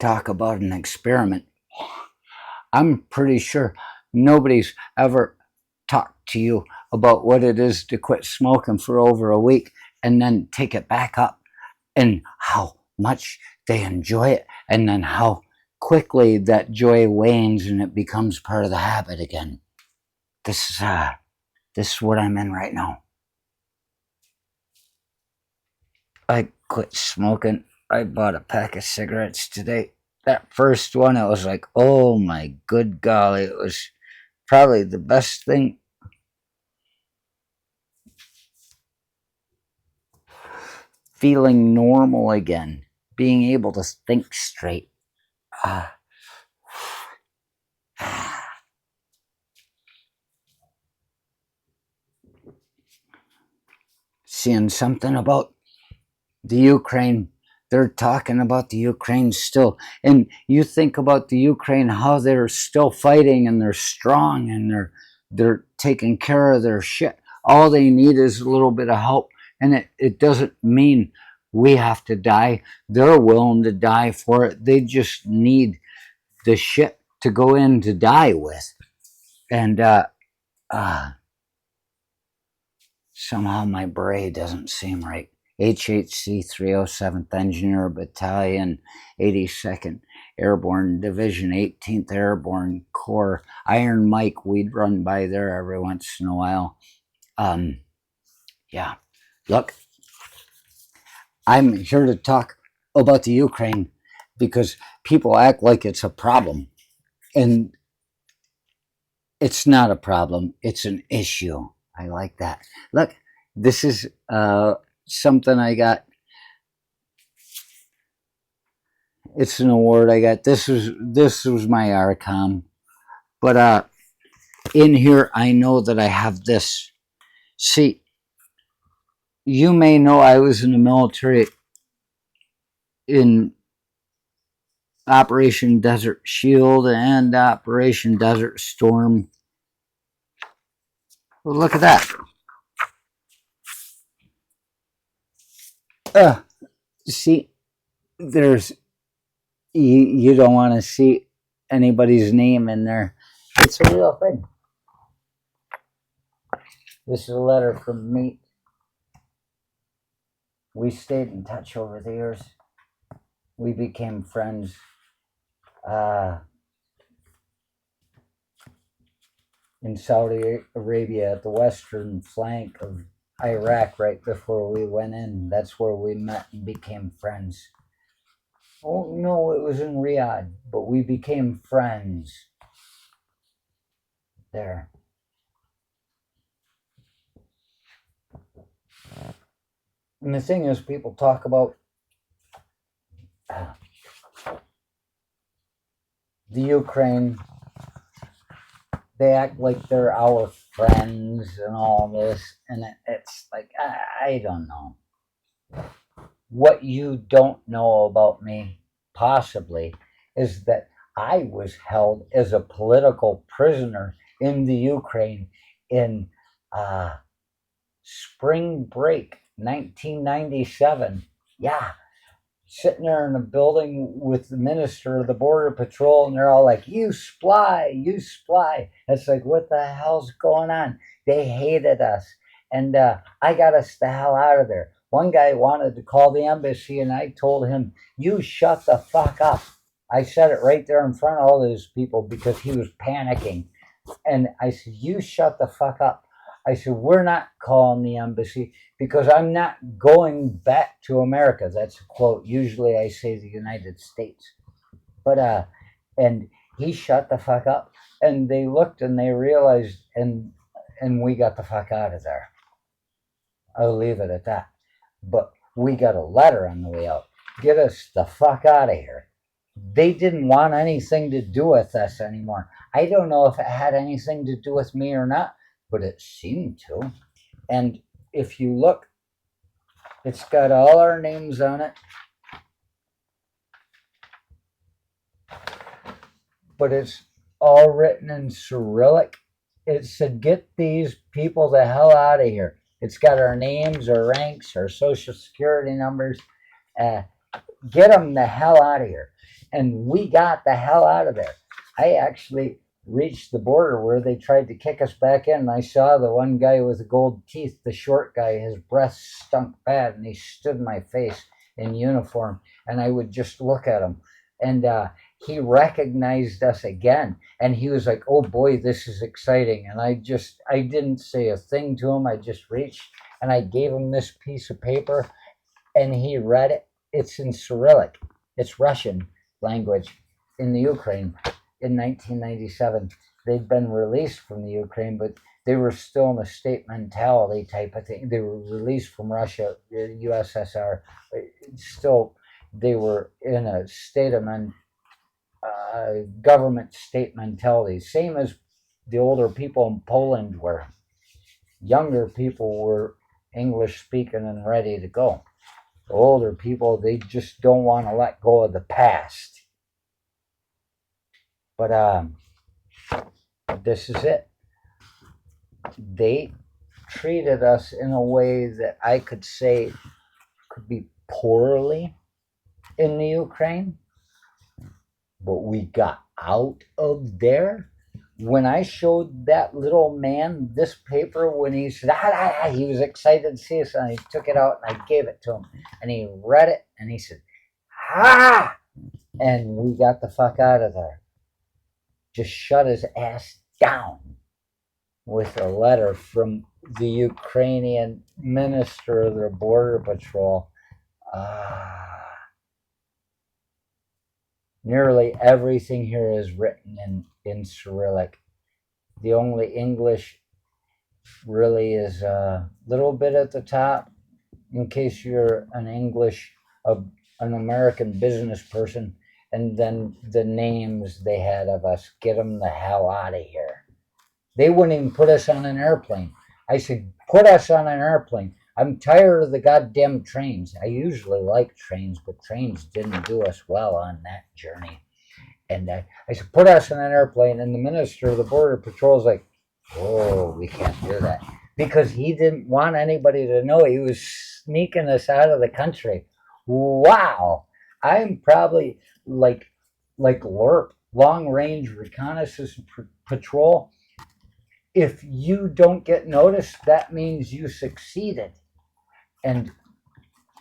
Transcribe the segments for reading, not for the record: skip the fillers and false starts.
talk about an experiment. I'm pretty sure nobody's ever talked to you about what it is to quit smoking for over a week and then take it back up, and how much they enjoy it, and then how quickly that joy wanes and it becomes part of the habit again. This is what I'm in right now. I quit smoking. I bought a pack of cigarettes today. That first one, it was like, oh my good golly, it was probably the best thing. Feeling normal again, being able to think straight. Ah. Seeing something about the Ukraine. They're talking about the Ukraine still. And you think about the Ukraine, how they're still fighting and they're strong and they're taking care of their shit. All they need is a little bit of help. And it doesn't mean we have to die. They're willing to die for it. They just need the shit to go in to die with. And somehow my brain doesn't seem right. HHC 307th Engineer Battalion, 82nd Airborne Division, 18th Airborne Corps. Iron Mike, we'd run by there every once in a while. Yeah, look, I'm here to talk about the Ukraine because people act like it's a problem. And it's not a problem, it's an issue. I like that. Look, this is something I got. It's an award I got. This was my Archon. But in here I know that I have this. See, you may know I was in the military in Operation Desert Shield and Operation Desert Storm. Well, look at that. See, there's you don't want to see anybody's name in there. It's a real thing. This is a letter from me. We stayed in touch over the years. We became friends. In Saudi Arabia, at the western flank of Iraq, right before we went in. That's where we met and became friends. Oh, no, it was in Riyadh, but we became friends there. And the thing is, people talk about the Ukraine. They act like they're our friends and all this, and it's like, I don't know. What you don't know about me, possibly, is that I was held as a political prisoner in the Ukraine in spring break 1997. Yeah, sitting there in a building with the minister of the border patrol, and they're all like, you sply. It's like, what the hell's going on? They hated us, and I got us the hell out of there. One guy wanted to call the embassy, and I told him, you shut the fuck up. I said it right there in front of all those people because he was panicking. And I said, you shut the fuck up. I said, we're not calling the embassy because I'm not going back to America. That's a quote. Usually I say the United States. But, and he shut the fuck up. And they looked and they realized, and we got the fuck out of there. I'll leave it at that. But we got a letter on the way out. Get us the fuck out of here. They didn't want anything to do with us anymore. I don't know if it had anything to do with me or not, but it seemed to. And if you look, it's got all our names on it. But it's all written in Cyrillic. It said, get these people the hell out of here. It's got our names, our ranks, our social security numbers. get them the hell out of here. And we got the hell out of there. I actually reached the border where they tried to kick us back in. And I saw the one guy with the gold teeth, the short guy, his breath stunk bad, and he stood in my face in uniform, and I would just look at him. And he recognized us again, and he was like, "Oh boy, this is exciting." And I didn't say a thing to him. I just reached and I gave him this piece of paper, and he read it. It's in Cyrillic. It's Russian language in the Ukraine in 1997. They'd been released from the Ukraine, but they were still in a state mentality type of thing. They were released from Russia, USSR. Still, they were in a state of government state mentality, same as the older people in Poland were. Younger people were English speaking and ready to go. The older people, they just don't want to let go of the past. But this is it. They treated us in a way that I could say could be poorly in the Ukraine, but we got out of there. When I showed that little man this paper, when he said, he was excited to see us, and I took it out and I gave it to him, and he read it, and he said, and we got the fuck out of there. Just shut his ass down with a letter from the Ukrainian minister of the Border Patrol. Nearly everything here is written in Cyrillic. The only English really is a little bit at the top, in case you're an American business person, and then the names they had of us, get them the hell out of here. They wouldn't even put us on an airplane. I said, put us on an airplane. I'm tired of the goddamn trains. I usually like trains, but trains didn't do us well on that journey. And I said, put us on an airplane. And the minister of the Border Patrol is like, oh, we can't do that. Because he didn't want anybody to know he was sneaking us out of the country. Wow. I'm probably like LRP, Long Range Reconnaissance Patrol. If you don't get noticed, that means you succeeded. And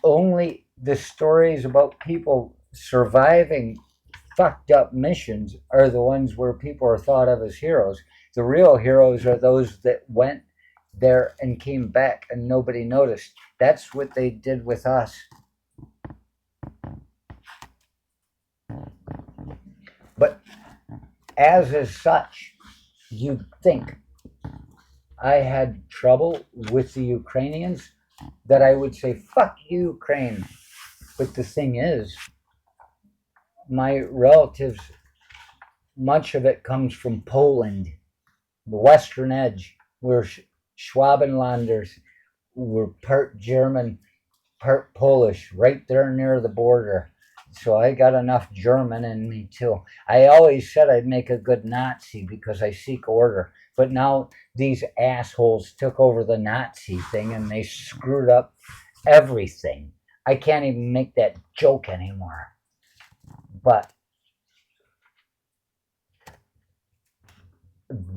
only the stories about people surviving fucked up missions are the ones where people are thought of as heroes. The real heroes are those that went there and came back and nobody noticed. That's what they did with us. But as is such, you'd think I had trouble with the Ukrainians, that I would say, fuck you, Ukraine. But the thing is, my relatives, much of it comes from Poland, the western edge. We're Schwabenlanders. We're part German, part Polish, right there near the border. So I got enough German in me too. I always said I'd make a good Nazi because I seek order. But now these assholes took over the Nazi thing and they screwed up everything. I can't even make that joke anymore. But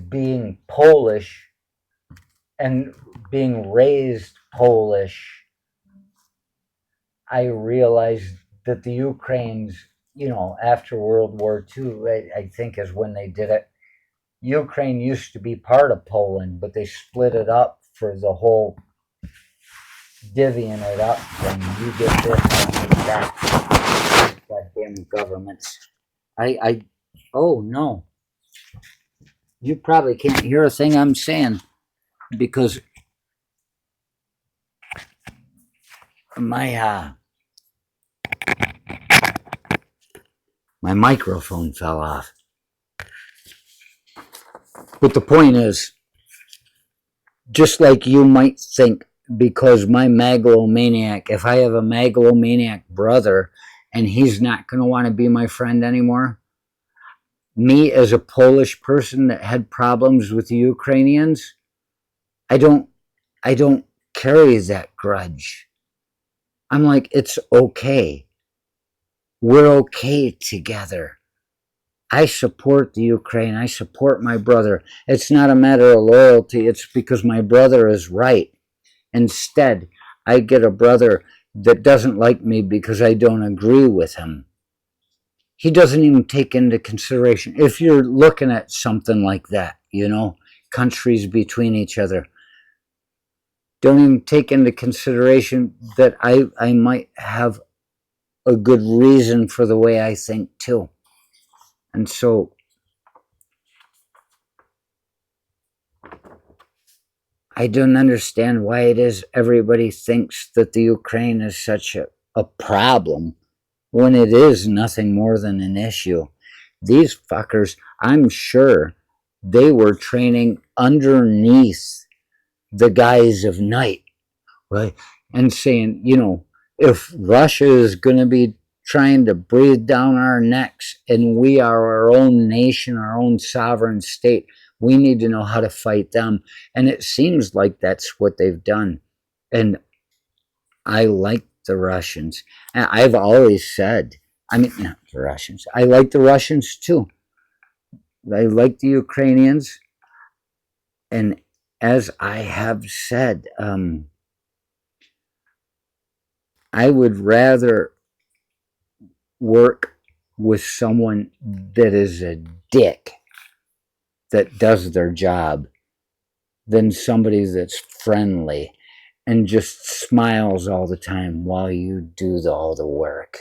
being Polish and being raised Polish, I realized that the Ukrainians, after World War II, I think is when they did it. Ukraine used to be part of Poland, but they split it up for the whole divvying it up, and you get this and you get that. Goddamn governments. Oh no. You probably can't hear a thing I'm saying because my microphone fell off. But the point is, just like you might think, because my megalomaniac, if I have a megalomaniac brother and he's not going to want to be my friend anymore, me as a Polish person that had problems with the Ukrainians, I don't carry that grudge. I'm like, it's okay. we're okay together. I support the Ukraine. I support my brother. It's not a matter of loyalty. It's because my brother is right. Instead, I get a brother that doesn't like me because I don't agree with him. He doesn't even take into consideration. If you're looking at something like that, countries between each other, don't even take into consideration that I might have a good reason for the way I think too. And so I don't understand why it is everybody thinks that the Ukraine is such a problem when it is nothing more than an issue. These fuckers, I'm sure they were training underneath the guise of night, right? And saying, if Russia is going to be trying to breathe down our necks and we are our own nation, our own sovereign state, we need to know how to fight them. And it seems like that's what they've done. And I like the Russians. And I've always said, not the Russians. I like the Russians too. I like the Ukrainians. And as I have said, I would rather work with someone that is a dick that does their job than somebody that's friendly and just smiles all the time while you do all the work.